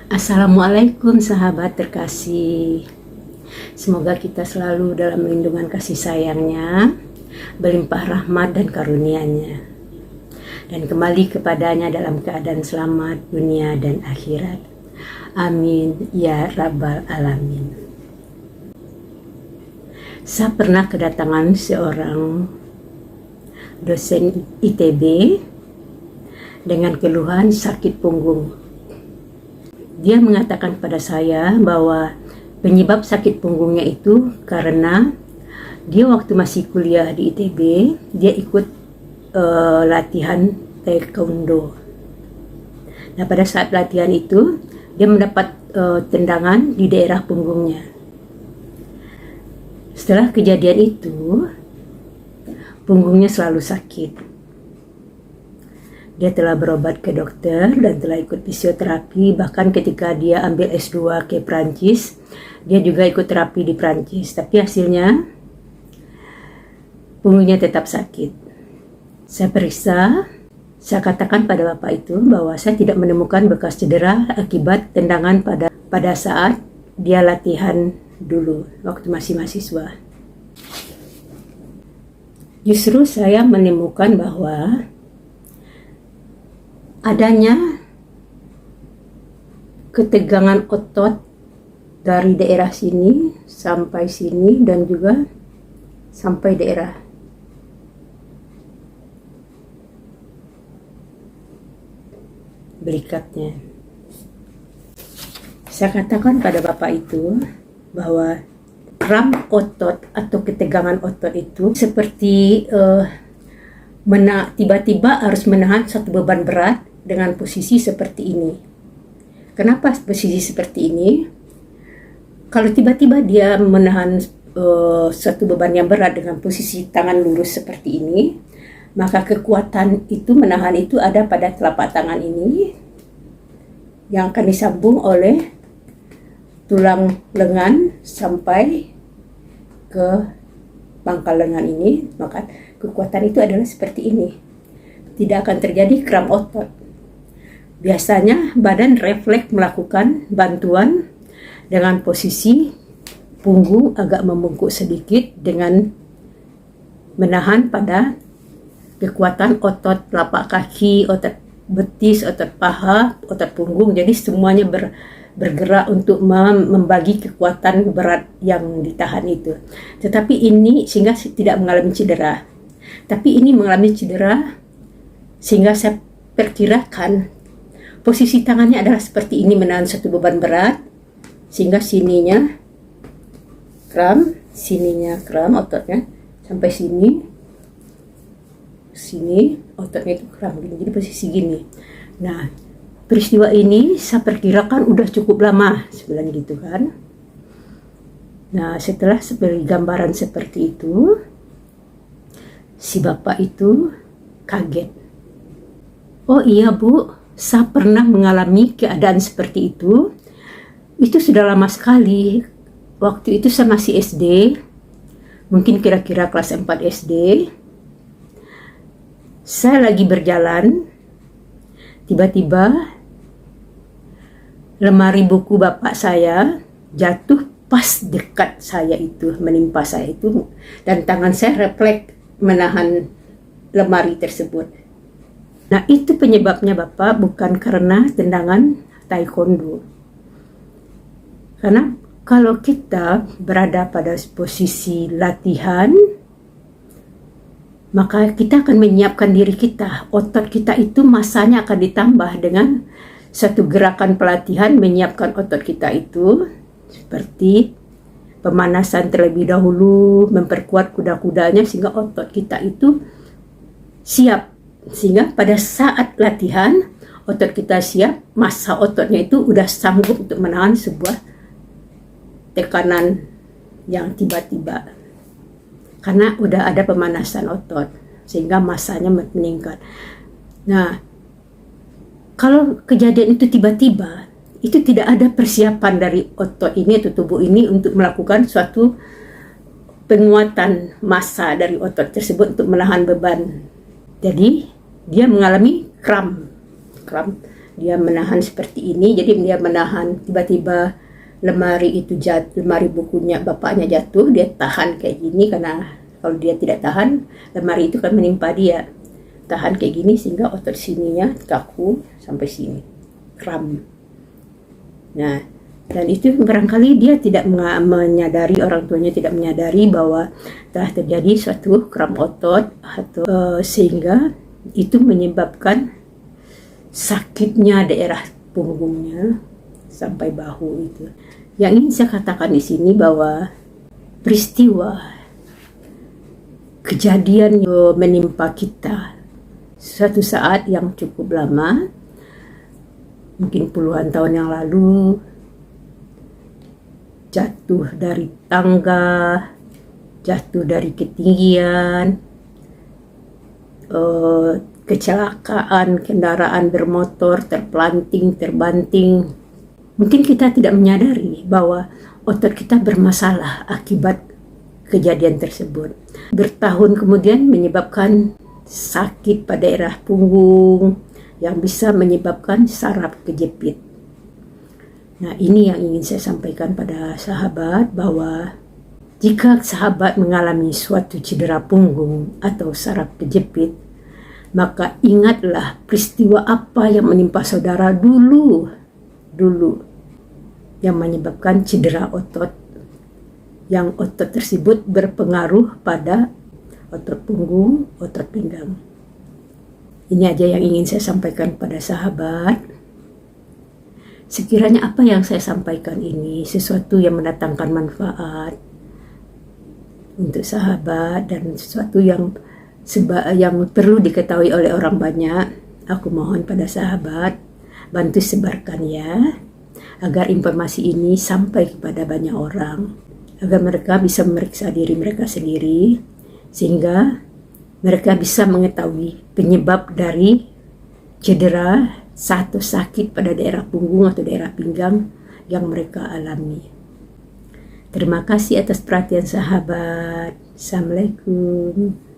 Assalamualaikum sahabat terkasih. Semoga kita selalu dalam lindungan kasih sayangnya, berlimpah rahmat dan karunia-Nya, dan kembali kepadanya dalam keadaan selamat dunia dan akhirat. Amin ya rabbal alamin. Saya pernah kedatangan seorang dosen ITB dengan keluhan sakit punggung. Dia mengatakan pada saya bahwa penyebab sakit punggungnya itu karena dia waktu masih kuliah di ITB, dia ikut latihan taekwondo. Nah, pada saat latihan itu, dia mendapat tendangan di daerah punggungnya. Setelah kejadian itu, punggungnya selalu sakit. Dia telah berobat ke dokter dan telah ikut fisioterapi. Bahkan ketika dia ambil S2 ke Prancis, dia juga ikut terapi di Prancis. Tapi hasilnya, punggungnya tetap sakit. Saya periksa, saya katakan pada bapak itu bahwa saya tidak menemukan bekas cedera akibat tendangan pada saat dia latihan dulu, waktu masih mahasiswa. Justru saya menemukan bahwa adanya ketegangan otot dari daerah sini sampai sini dan juga sampai daerah belikatnya. Saya katakan pada bapak itu bahwa kram otot atau ketegangan otot itu seperti tiba-tiba harus menahan satu beban berat dengan posisi seperti ini. Kenapa posisi seperti ini? Kalau tiba-tiba dia menahan satu beban yang berat dengan posisi tangan lurus seperti ini, maka kekuatan itu menahan itu ada pada telapak tangan ini yang akan disambung oleh tulang lengan sampai ke pangkal lengan ini. Maka kekuatan itu adalah seperti ini. Tidak akan terjadi kram otot. Biasanya badan refleks melakukan bantuan dengan posisi punggung agak membungkuk sedikit dengan menahan pada kekuatan otot telapak kaki, otot betis, otot paha, otot punggung. Jadi semuanya bergerak untuk membagi kekuatan berat yang ditahan itu. Tetapi ini sehingga tidak mengalami cedera. Tapi ini mengalami cedera sehingga saya perkirakan posisi tangannya adalah seperti ini, menahan satu beban berat sehingga sininya kram ototnya sampai sini ototnya itu kram gini. Jadi posisi gini. Nah, peristiwa ini saya perkirakan udah cukup lama, sebulan gitu kan. Nah, setelah sebagai gambaran seperti itu, si bapak itu kaget. Oh iya bu, saya pernah mengalami keadaan seperti itu. Itu sudah lama sekali. Waktu itu saya masih SD, mungkin kira-kira kelas 4 SD. Saya lagi berjalan, tiba-tiba lemari buku bapak saya jatuh pas dekat saya itu, menimpa saya itu, dan tangan saya refleks menahan lemari tersebut. Nah, itu penyebabnya bapak, bukan karena tendangan taekwondo. Karena kalau kita berada pada posisi latihan, maka kita akan menyiapkan diri kita. Otot kita itu masanya akan ditambah dengan satu gerakan pelatihan menyiapkan otot kita itu, seperti pemanasan terlebih dahulu, memperkuat kuda-kudanya sehingga otot kita itu siap. Sehingga pada saat latihan, otot kita siap, massa ototnya itu udah sanggup untuk menahan sebuah tekanan yang tiba-tiba. Karena udah ada pemanasan otot, sehingga massanya meningkat. Nah, kalau kejadian itu tiba-tiba, itu tidak ada persiapan dari otot ini atau tubuh ini untuk melakukan suatu penguatan massa dari otot tersebut untuk menahan beban. Jadi dia mengalami kram. dia menahan seperti ini. Jadi dia menahan, tiba-tiba lemari itu jatuh, lemari bukunya bapaknya jatuh, dia tahan kayak gini, karena kalau dia tidak tahan, lemari itu kan menimpa dia. Tahan kayak gini sehingga otot sininya kaku sampai sini, kram. Nah, dan itu barangkali dia tidak menyadari, orang tuanya tidak menyadari bahwa telah terjadi suatu kram otot, atau sehingga itu menyebabkan sakitnya daerah punggungnya sampai bahu itu. Yang ingin saya katakan di sini bahwa peristiwa kejadian yang menimpa kita suatu saat yang cukup lama, mungkin puluhan tahun yang lalu, jatuh dari tangga, jatuh dari ketinggian, kecelakaan kendaraan bermotor, terpelanting, terbanting. Mungkin kita tidak menyadari bahwa otot kita bermasalah akibat kejadian tersebut. Bertahun kemudian menyebabkan sakit pada daerah punggung yang bisa menyebabkan saraf kejepit. Nah, ini yang ingin saya sampaikan pada sahabat, bahwa jika sahabat mengalami suatu cedera punggung atau saraf kejepit, maka ingatlah peristiwa apa yang menimpa saudara dulu yang menyebabkan cedera otot, yang otot tersebut berpengaruh pada otot punggung, otot pinggang. Ini aja yang ingin saya sampaikan pada sahabat. Sekiranya apa yang saya sampaikan ini sesuatu yang mendatangkan manfaat untuk sahabat dan sesuatu yang perlu diketahui oleh orang banyak, aku mohon pada sahabat bantu sebarkan ya, agar informasi ini sampai kepada banyak orang, agar mereka bisa memeriksa diri mereka sendiri, sehingga mereka bisa mengetahui penyebab dari cedera atau sakit pada daerah punggung atau daerah pinggang yang mereka alami. Terima kasih atas perhatian sahabat. Assalamualaikum.